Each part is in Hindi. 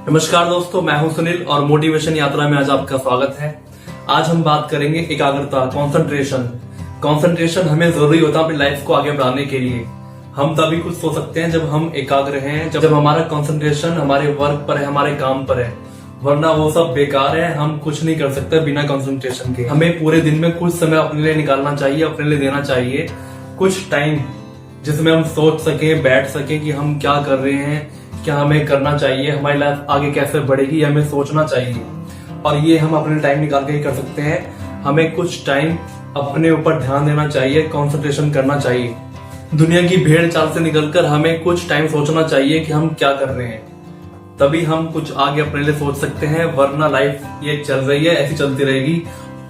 नमस्कार दोस्तों, मैं हूं सुनील और मोटिवेशन यात्रा में आज आपका स्वागत है। आज हम बात करेंगे एकाग्रता, कंसंट्रेशन हमें जरूरी होता है अपनी लाइफ को आगे बढ़ाने के लिए। हम तभी कुछ सोच सकते हैं जब हम एकाग्र हैं, जब हमारा कंसंट्रेशन हमारे वर्क पर है, हमारे काम पर है। वरना वो सब बेकार है, हम कुछ नहीं कर सकते बिना कंसंट्रेशन के। हमें पूरे दिन में कुछ समय अपने लिए निकालना चाहिए, अपने लिए देना चाहिए कुछ टाइम, जिसमें हम सोच सके, बैठ सके कि हम क्या कर रहे हैं, क्या हमें करना चाहिए, हमारी लाइफ आगे कैसे बढ़ेगी, हमें सोचना चाहिए। और ये हम अपने टाइम निकाल के ही कर सकते हैं। हमें कुछ टाइम अपने ऊपर ध्यान देना चाहिए, कंसंट्रेशन करना चाहिए। दुनिया की भेड़ चाल से निकलकर हमें कुछ टाइम सोचना चाहिए कि हम क्या कर रहे हैं, तभी हम कुछ आगे अपने लिए सोच सकते हैं। वरना लाइफ ये चल रही है, ऐसी चलती रहेगी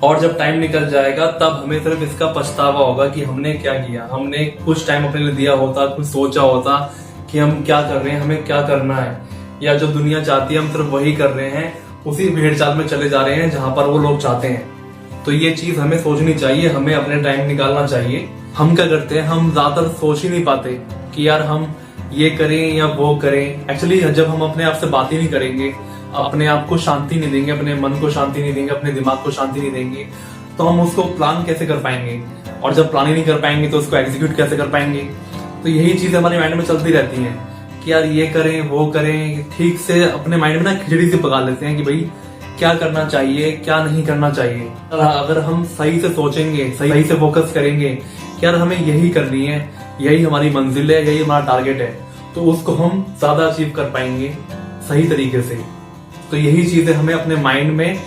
और जब टाइम निकल जाएगा तब हमें सिर्फ इसका पछतावा होगा कि हमने क्या किया। हमने कुछ टाइम अपने लिए दिया होता, कुछ सोचा होता कि हम क्या कर रहे हैं, हमें क्या करना है, या जो दुनिया चाहती है हम सिर्फ वही कर रहे हैं, उसी भेड़ चाल में चले जा रहे हैं जहां पर वो लोग चाहते हैं। तो ये चीज हमें सोचनी चाहिए, हमें अपने टाइम निकालना चाहिए। हम क्या करते हैं, हम ज्यादातर सोच ही नहीं पाते कि यार हम ये करें या वो करें। एक्चुअली जब हम अपने आप से बात ही नहीं करेंगे, अपने आप को शांति नहीं देंगे, अपने मन को शांति नहीं देंगे, अपने दिमाग को शांति नहीं देंगे, तो हम उसको प्लान कैसे कर पाएंगे। और जब प्लान ही नहीं कर पाएंगे तो उसको एग्जीक्यूट कैसे कर पाएंगे। तो यही चीज हमारे माइंड में चलती रहती है कि यार ये करें वो करें। ठीक से अपने माइंड में ना खिचड़ी से पका लेते हैं कि भाई क्या करना चाहिए, क्या नहीं करना चाहिए। अगर हम सही से सोचेंगे, सही से फोकस करेंगे कि यार हमें यही करनी है, यही हमारी मंजिल है, यही हमारा टारगेट है, तो उसको हम ज्यादा अचीव कर पाएंगे सही तरीके से। तो यही चीजें हमें अपने माइंड में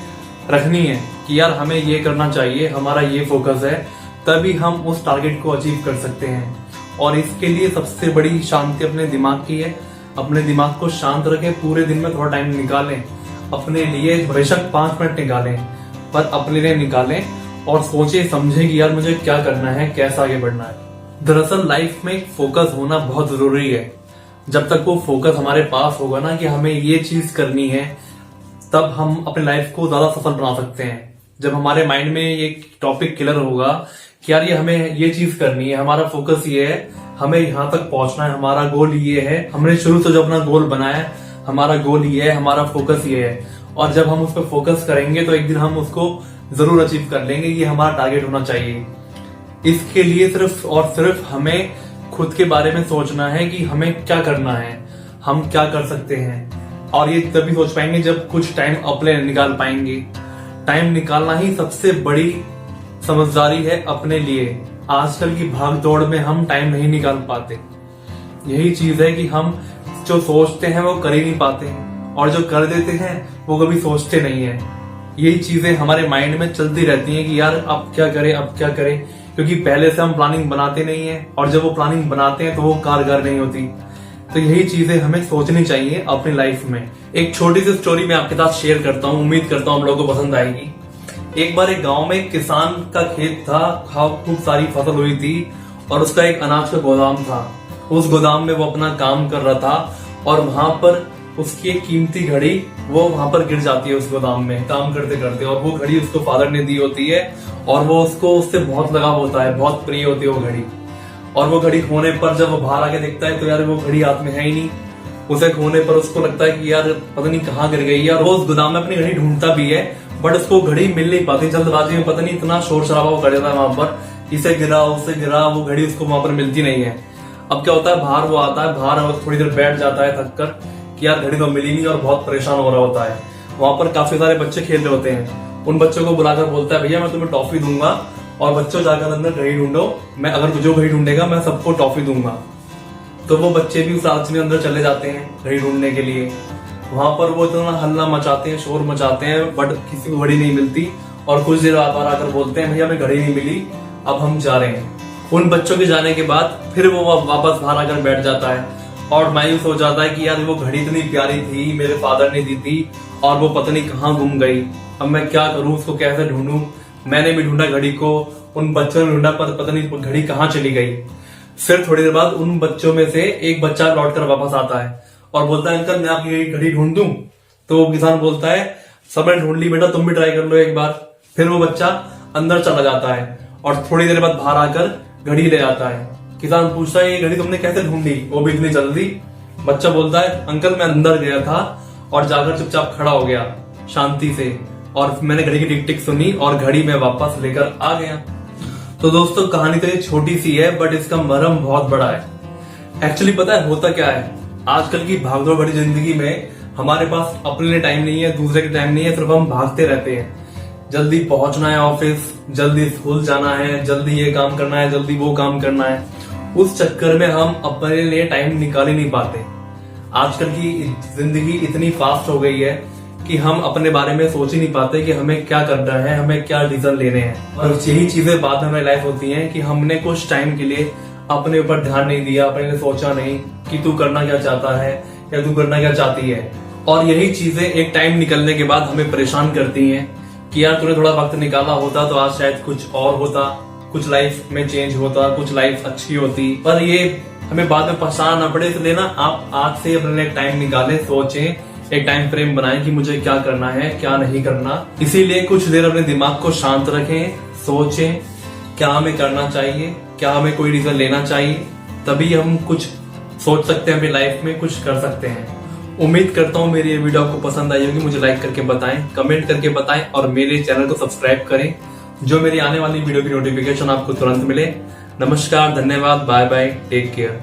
रखनी है कि यार हमें ये करना चाहिए, हमारा ये फोकस है, तभी हम उस टारगेट को अचीव कर सकते हैं। और इसके लिए सबसे बड़ी शांति अपने दिमाग की है। अपने दिमाग को शांत रखें, पूरे दिन में थोड़ा टाइम निकालें अपने लिए, बेशक 5 मिनट निकालें, पर अपने लिए निकालें और सोचें समझें कि यार मुझे क्या करना है, कैसे आगे बढ़ना है। दरअसल लाइफ में फोकस होना बहुत जरूरी है। जब तक वो फोकस हमारे पास होगा ना कि हमें ये चीज करनी है, तब हम अपने लाइफ को ज्यादा सफल बना सकते हैं। जब हमारे माइंड में ये टॉपिक क्लियर होगा कि यार ये हमें ये चीज करनी है, हमारा फोकस ये है, हमें यहाँ तक पहुंचना है, हमारा गोल ये है, हमने शुरू से जो अपना गोल बनाया है, हमारा गोल ये है, हमारा फोकस ये है। और जब हम उस पर फोकस करेंगे तो एक दिन हम उसको जरूर अचीव कर लेंगे। ये हमारा टारगेट होना चाहिए। इसके लिए सिर्फ और सिर्फ हमें खुद के बारे में सोचना है कि हमें क्या करना है, हम क्या कर सकते हैं। और ये तभी सोच पाएंगे जब कुछ टाइम अपने निकाल पाएंगे। टाइम निकालना ही सबसे बड़ी समझदारी है अपने लिए। आजकल की भाग दौड़ में हम टाइम नहीं निकाल पाते। यही चीज है कि हम जो सोचते हैं वो कर ही नहीं पाते, और जो कर देते हैं वो कभी सोचते नहीं है। यही चीजें हमारे माइंड में चलती रहती हैं कि यार अब क्या करें, अब क्या करें, क्योंकि पहले से हम प्लानिंग बनाते नहीं है, और जब वो प्लानिंग बनाते हैं तो वो कारगर नहीं होती। तो यही चीजें हमें सोचनी चाहिए अपनी लाइफ में। एक छोटी सी स्टोरी मैं आपके साथ शेयर करता हूँ, उम्मीद करता हूँ आप लोगों को पसंद आएगी। एक बार एक गांव में एक किसान का खेत था, खूब सारी फसल हुई थी, और उसका एक अनाज का गोदाम था। उस गोदाम में वो अपना काम कर रहा था, और वहां पर उसकी एक कीमती घड़ी वो वहां पर गिर जाती है उस गोदाम में काम करते करते। और वो घड़ी उसको फादर ने दी होती है, और वो उसको उससे बहुत लगाव होता है, बहुत प्रिय होती है वो घड़ी। और वो घड़ी खोने पर जब वो बाहर आके देखता है तो यार वो घड़ी हाथ में है ही नहीं। उसे खोने पर उसको लगता है कि यार पता नहीं कहाँ गिर गई है, और वो उस गोदाम में अपनी घड़ी ढूंढता भी है, बट उसको घड़ी मिल नहीं पाती। जल्दबाजी में पता नहीं इतना शोर शराबा वो कर देता है वहां पर, इसे गिरा उसे गिरा, वो घड़ी उसको वहां पर मिलती नहीं है। अब क्या होता है, बाहर वो आता है, बाहर थोड़ी देर बैठ जाता है थक कर कि यार घड़ी तो मिली नहीं, और बहुत परेशान हो रहा होता है। वहां पर काफी सारे बच्चे खेल रहे होते हैं। उन बच्चों को बुलाकर बोलता है, भैया मैं तुम्हें टॉफी दूंगा, और बच्चों जाकर अंदर घड़ी ढूंढो, मैं अगर जो घड़ी ढूंढेगा मैं सबको टॉफी दूंगा। तो वो बच्चे भी उस लालच में अंदर चले जाते हैं घड़ी ढूंढने के लिए। वहां पर वो इतना हल्ला मचाते हैं, शोर मचाते हैं, बट किसी को घड़ी नहीं मिलती। और कुछ देर बाद आकर बोलते हैं, भैया हमें घड़ी नहीं मिली, अब हम जा रहे हैं। उन बच्चों के जाने के बाद फिर वो वापस बाहर आकर बैठ जाता है, और मायूस हो जाता है कि यार वो घड़ी इतनी प्यारी थी, मेरे फादर ने दी थी, और वो पता नहीं कहाँ गुम गई। अब मैं क्या करूं, उसको कैसे ढूंढूं। मैंने भी ढूंढा घड़ी को, उन बच्चों ने ढूंढा, पर पता नहीं घड़ी कहाँ चली गई। फिर थोड़ी देर बाद उन बच्चों में से एक बच्चा लौटकर वापस आता है और बोलता है, अंकल मैं आपकी घड़ी ढूंढ दूं। तो वो किसान बोलता है, सब मैंने ढूंढ ली बेटा, तुम भी ट्राई कर लो एक बार। फिर वो बच्चा अंदर चला जाता है, और थोड़ी देर बाद बाहर आकर घड़ी ले आता है। किसान पूछता है, ये घड़ी तुमने कैसे ढूंढी, वो भी इतनी जल्दी। बच्चा बोलता है, अंकल मैं अंदर गया था और जाकर चुपचाप खड़ा हो गया शांति से, और मैंने घड़ी की टिक टिक सुनी और घड़ी में वापस लेकर आ गया। तो दोस्तों कहानी तो ये छोटी सी है, बट इसका मर्म बहुत बड़ा है। एक्चुअली पता है होता क्या है, आजकल की भागदौड़ भरी जिंदगी में हमारे पास अपने लिए टाइम नहीं है, दूसरे के टाइम नहीं है, सिर्फ हम भागते रहते हैं। जल्दी पहुंचना है ऑफिस, जल्दी स्कूल जाना है, जल्दी ये काम करना है, जल्दी वो काम करना है। उस चक्कर में हम अपने लिए टाइम निकाल ही नहीं पाते। आजकल की जिंदगी इतनी फास्ट हो गई है कि हम अपने बारे में सोच ही नहीं पाते कि हमें क्या करना है, हमें क्या डिसीजन लेने हैं। और यही चीजें बाद में हमारी लाइफ होती हैं कि हमने कुछ टाइम के लिए अपने ऊपर ध्यान नहीं दिया, अपने लिए सोचा नहीं कि तू करना क्या चाहता है या तू करना क्या चाहती है। और यही चीजें एक टाइम निकलने के बाद हमें परेशान करती हैं कि यार तूने थोड़ा वक्त निकाला होता तो आज शायद कुछ और होता, कुछ लाइफ में चेंज होता, कुछ लाइफ अच्छी होती। पर ये हमें बाद में पछताना ना पड़े, इसलिए ना आप आज से अपने लिए टाइम निकालें, सोचें, एक टाइम फ्रेम बनाएं कि मुझे क्या करना है, क्या नहीं करना। इसीलिए कुछ देर अपने दिमाग को शांत रखें, सोचें क्या हमें करना चाहिए, क्या हमें कोई डिसीजन लेना चाहिए, तभी हम कुछ सोच सकते हैं, अपनी लाइफ में कुछ कर सकते हैं। उम्मीद करता हूँ मेरी ये वीडियो आपको पसंद आई होगी। मुझे लाइक करके बताएं, कमेंट करके बताएं और मेरे चैनल को सब्सक्राइब करें, जो मेरी आने वाली वीडियो की नोटिफिकेशन आपको तुरंत मिले। नमस्कार, धन्यवाद, बाय बाय, टेक केयर।